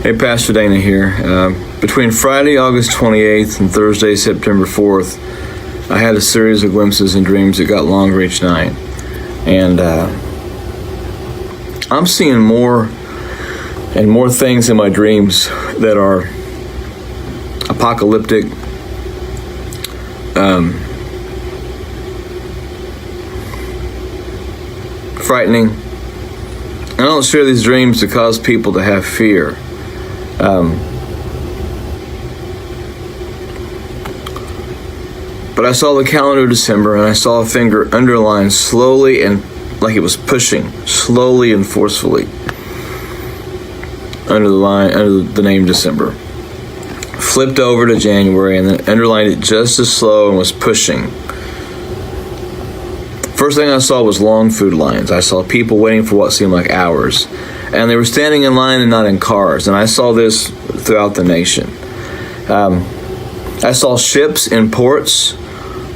Hey, Pastor Dana here. Between Friday, August 28th and Thursday, September 4th, I had a series of glimpses and dreams that got longer each night. And I'm seeing more and more things in my dreams that are apocalyptic, frightening. I don't share these dreams to cause people to have fear. But I saw the calendar of December, and I saw a finger underlined slowly and like it was pushing, slowly and forcefully under the name December. Flipped over to January and then underlined it just as slow and was pushing. First thing I saw was long food lines. I saw people waiting for what seemed like hours. And they were standing in line and not in cars. And I saw this throughout the nation. I saw ships in ports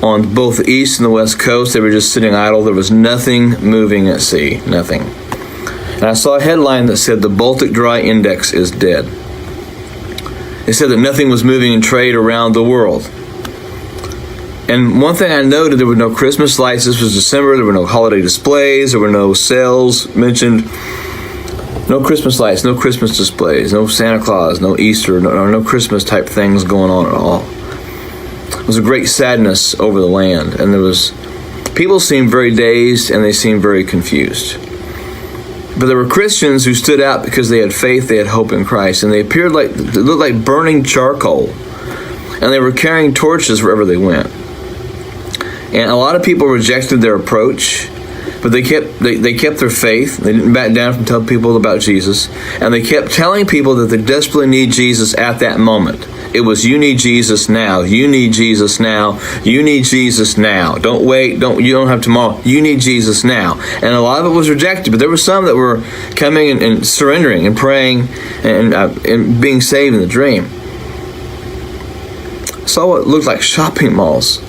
on both the east and the west coast. They were just sitting idle. There was nothing moving at sea. Nothing. And I saw a headline that said, "The Baltic Dry Index is dead." It said that nothing was moving in trade around the world. And one thing I noted, there were no Christmas lights. This was December. There were no holiday displays. There were no sales mentioned. No Christmas lights, no Christmas displays, no Santa Claus, no Easter, no Christmas type things going on at all. It was a great sadness over the land. And people seemed very dazed and they seemed very confused. But there were Christians who stood out because they had faith, they had hope in Christ. And they looked like burning charcoal. And they were carrying torches wherever they went. And a lot of people rejected their approach, but they kept their faith. They didn't back down from telling people about Jesus. And they kept telling people that they desperately need Jesus at that moment. It was, you need Jesus now. You need Jesus now. You need Jesus now. Don't wait. You don't have tomorrow. You need Jesus now. And a lot of it was rejected, but there were some that were coming and surrendering and praying and being saved in the dream. I saw what looked like shopping malls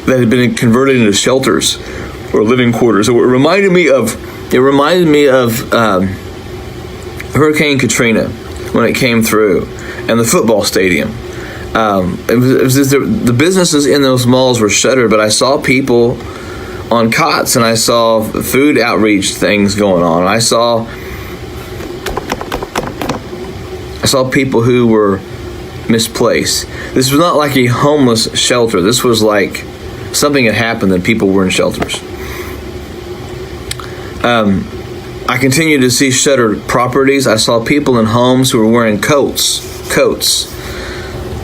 that had been converted into shelters or living quarters. It reminded me of Hurricane Katrina when it came through, and the football stadium. The businesses in those malls were shuttered, but I saw people on cots, and I saw food outreach things going on. I saw people who were misplaced. This was not like a homeless shelter. This was like something had happened and people were in shelters. I continued to see shuttered properties. I saw people in homes who were wearing coats,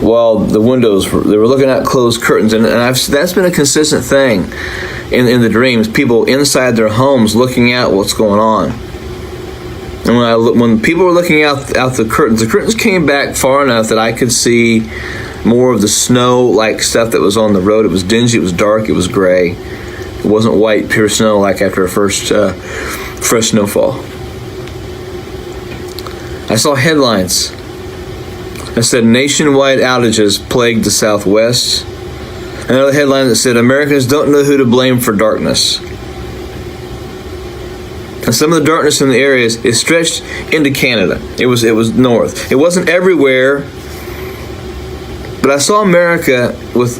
while the windows they were looking at closed curtains, and that's been a consistent thing in the dreams. People inside their homes looking out what's going on. And when people were looking out the curtains came back far enough that I could see more of the snow-like stuff that was on the road. It was dingy, it was dark, it was gray. It wasn't white, pure snow like after a first fresh snowfall. I saw headlines that said, "Nationwide outages plagued the Southwest." Another headline that said, "Americans don't know who to blame for darkness." And some of the darkness in the areas is stretched into Canada. It was north. It wasn't everywhere, but I saw America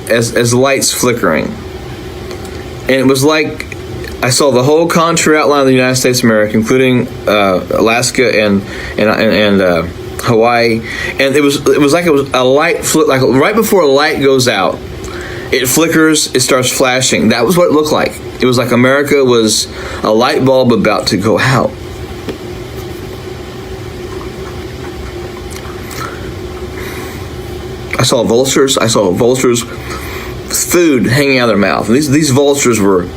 as lights flickering. And it was like I saw the whole contour outline of the United States of America, including Alaska and Hawaii. And it was like it was a light flick, like right before a light goes out, it flickers, it starts flashing. That was what it looked like. It was like America was a light bulb about to go out. I saw vultures with food hanging out of their mouth. These vultures were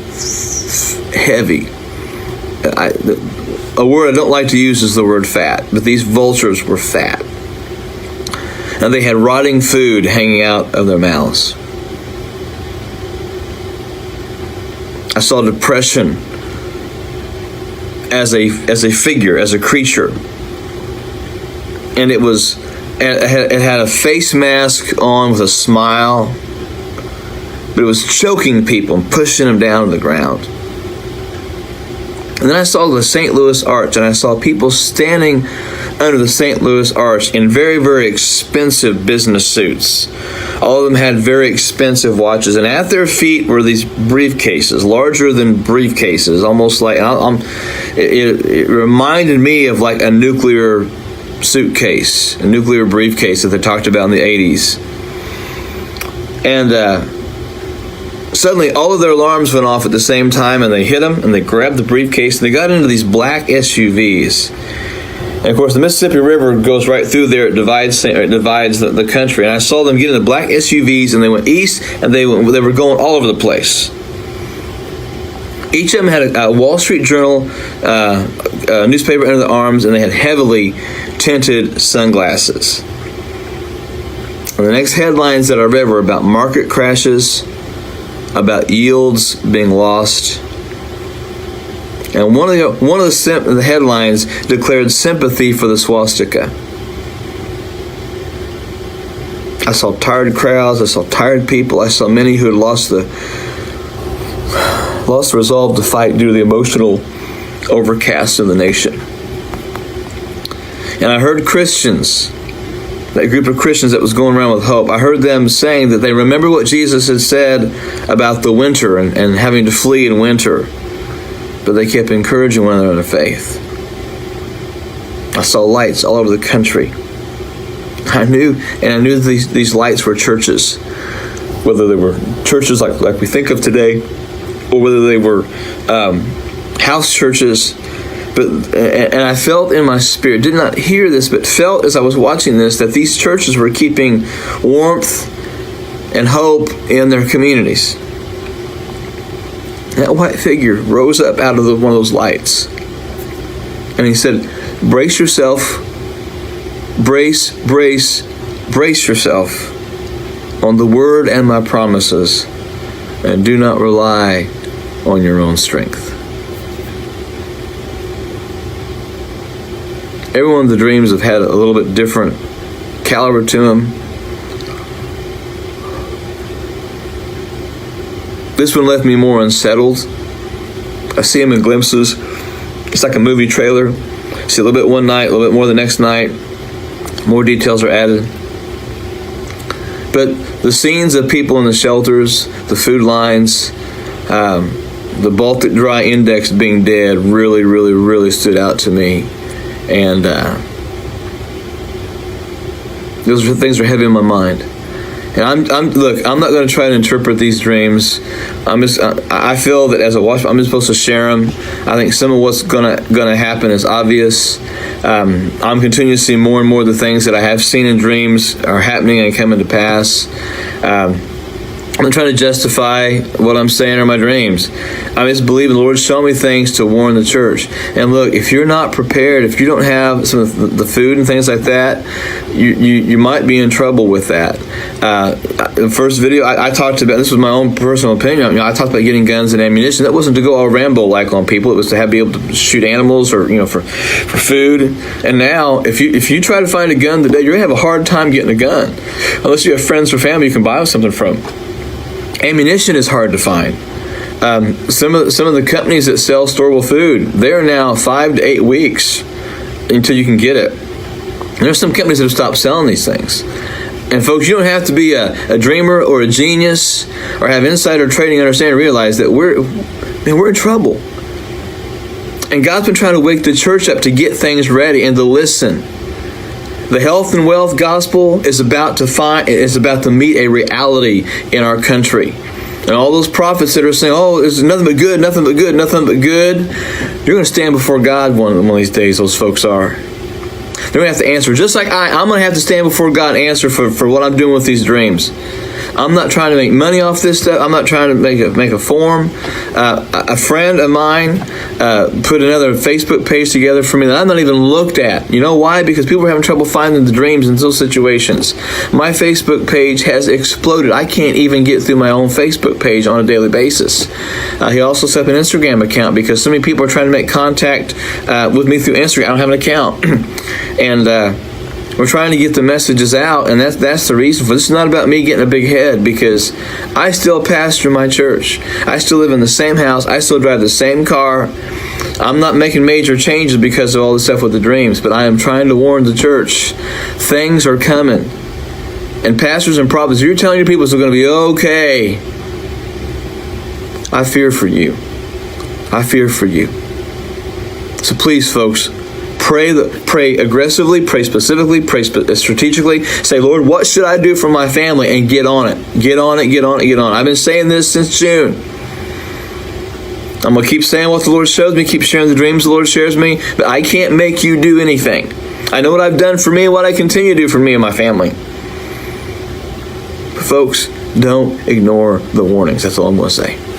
heavy. A word I don't like to use is the word fat, but these vultures were fat. And they had rotting food hanging out of their mouths. I saw depression as a figure, as a creature. And it had a face mask on with a smile, but it was choking people and pushing them down to the ground. And then I saw the St. Louis Arch, and I saw people standing under the St. Louis Arch in very, very expensive business suits. All of them had very expensive watches, and at their feet were these briefcases, larger than briefcases, almost like, it reminded me of like a nuclear suitcase, a nuclear briefcase that they talked about in the 80s. And suddenly all of their alarms went off at the same time, and they hit them, and they grabbed the briefcase, and they got into these black SUVs. And of course, the Mississippi River goes right through there. It divides the country. And I saw them get in the black SUVs, and they went east, and they were going all over the place. Each of them had a Wall Street Journal newspaper under the arms, and they had heavily tinted sunglasses. And the next headlines that I read were about market crashes, about yields being lost. And one of the headlines declared sympathy for the swastika. I saw tired crowds. I saw tired people. I saw many who had lost the resolve to fight due to the emotional overcast of the nation. And I heard Christians, that group of Christians that was going around with hope, I heard them saying that they remember what Jesus had said about the winter and having to flee in winter. But they kept encouraging one another in faith. I saw lights all over the country. I knew these lights were churches, whether they were churches like we think of today, or whether they were house churches. And I felt in my spirit, did not hear this, but felt as I was watching this, that these churches were keeping warmth and hope in their communities. That white figure rose up out of one of those lights. And he said, brace yourself, brace yourself on the word and my promises, and do not rely on your own strength. Every one of the dreams have had a little bit different caliber to them. This one left me more unsettled. I see them in glimpses. It's like a movie trailer. See a little bit one night, a little bit more the next night. More details are added. But the scenes of people in the shelters, the food lines, the Baltic Dry Index being dead really, really, really stood out to me. And those things are heavy in my mind. And I'm not going to try to interpret these dreams. I feel that as a watchman, I'm just supposed to share them. I think some of what's going to happen is obvious. I'm continuing to see more and more of the things that I have seen in dreams are happening and coming to pass. I'm not trying to justify what I'm saying or my dreams. I just believe the Lord showing me things to warn the church. And look, if you're not prepared, if you don't have some of the food and things like that, you might be in trouble with that. The first video I talked about, this was my own personal opinion. I talked about getting guns and ammunition. That wasn't to go all Rambo like on people. It was to be able to shoot animals or for food. And now, if you try to find a gun today, you're gonna have a hard time getting a gun, unless you have friends or family you can buy something from. Ammunition is hard to find. Some of the companies that sell storable food, they're now 5 to 8 weeks until you can get it. And there's some companies that have stopped selling these things. And folks, you don't have to be a dreamer or a genius or have insider trading understanding to realize that we're in trouble. And God's been trying to wake the church up to get things ready and to listen. The health and wealth gospel is about to meet a reality in our country. And all those prophets that are saying, oh, there's nothing but good, nothing but good, nothing but good, you're going to stand before God one of these days, those folks are. They're going to have to answer. Just like I'm going to have to stand before God and answer for what I'm doing with these dreams. I'm not trying to make money off this stuff. I'm not trying to make a form. A friend of mine put another Facebook page together for me that I've not even looked at. You know why? Because people are having trouble finding the dreams in those situations. My Facebook page has exploded. I can't even get through my own Facebook page on a daily basis. He also set up an Instagram account because so many people are trying to make contact with me through Instagram. I don't have an account. And we're trying to get the messages out, and that's the reason for this. It's not about me getting a big head, because I still pastor my church. I still live in the same house. I still drive the same car. I'm not making major changes because of all this stuff with the dreams, but I am trying to warn the church. Things are coming. And pastors and prophets, you're telling your people it's going to be okay. I fear for you. I fear for you. So please, folks, pray aggressively, pray specifically, pray strategically. Say, Lord, what should I do for my family? And get on it. Get on it, get on it, get on it. I've been saying this since June. I'm going to keep saying what the Lord shows me, keep sharing the dreams the Lord shares me, but I can't make you do anything. I know what I've done for me and what I continue to do for me and my family. Folks, don't ignore the warnings. That's all I'm going to say.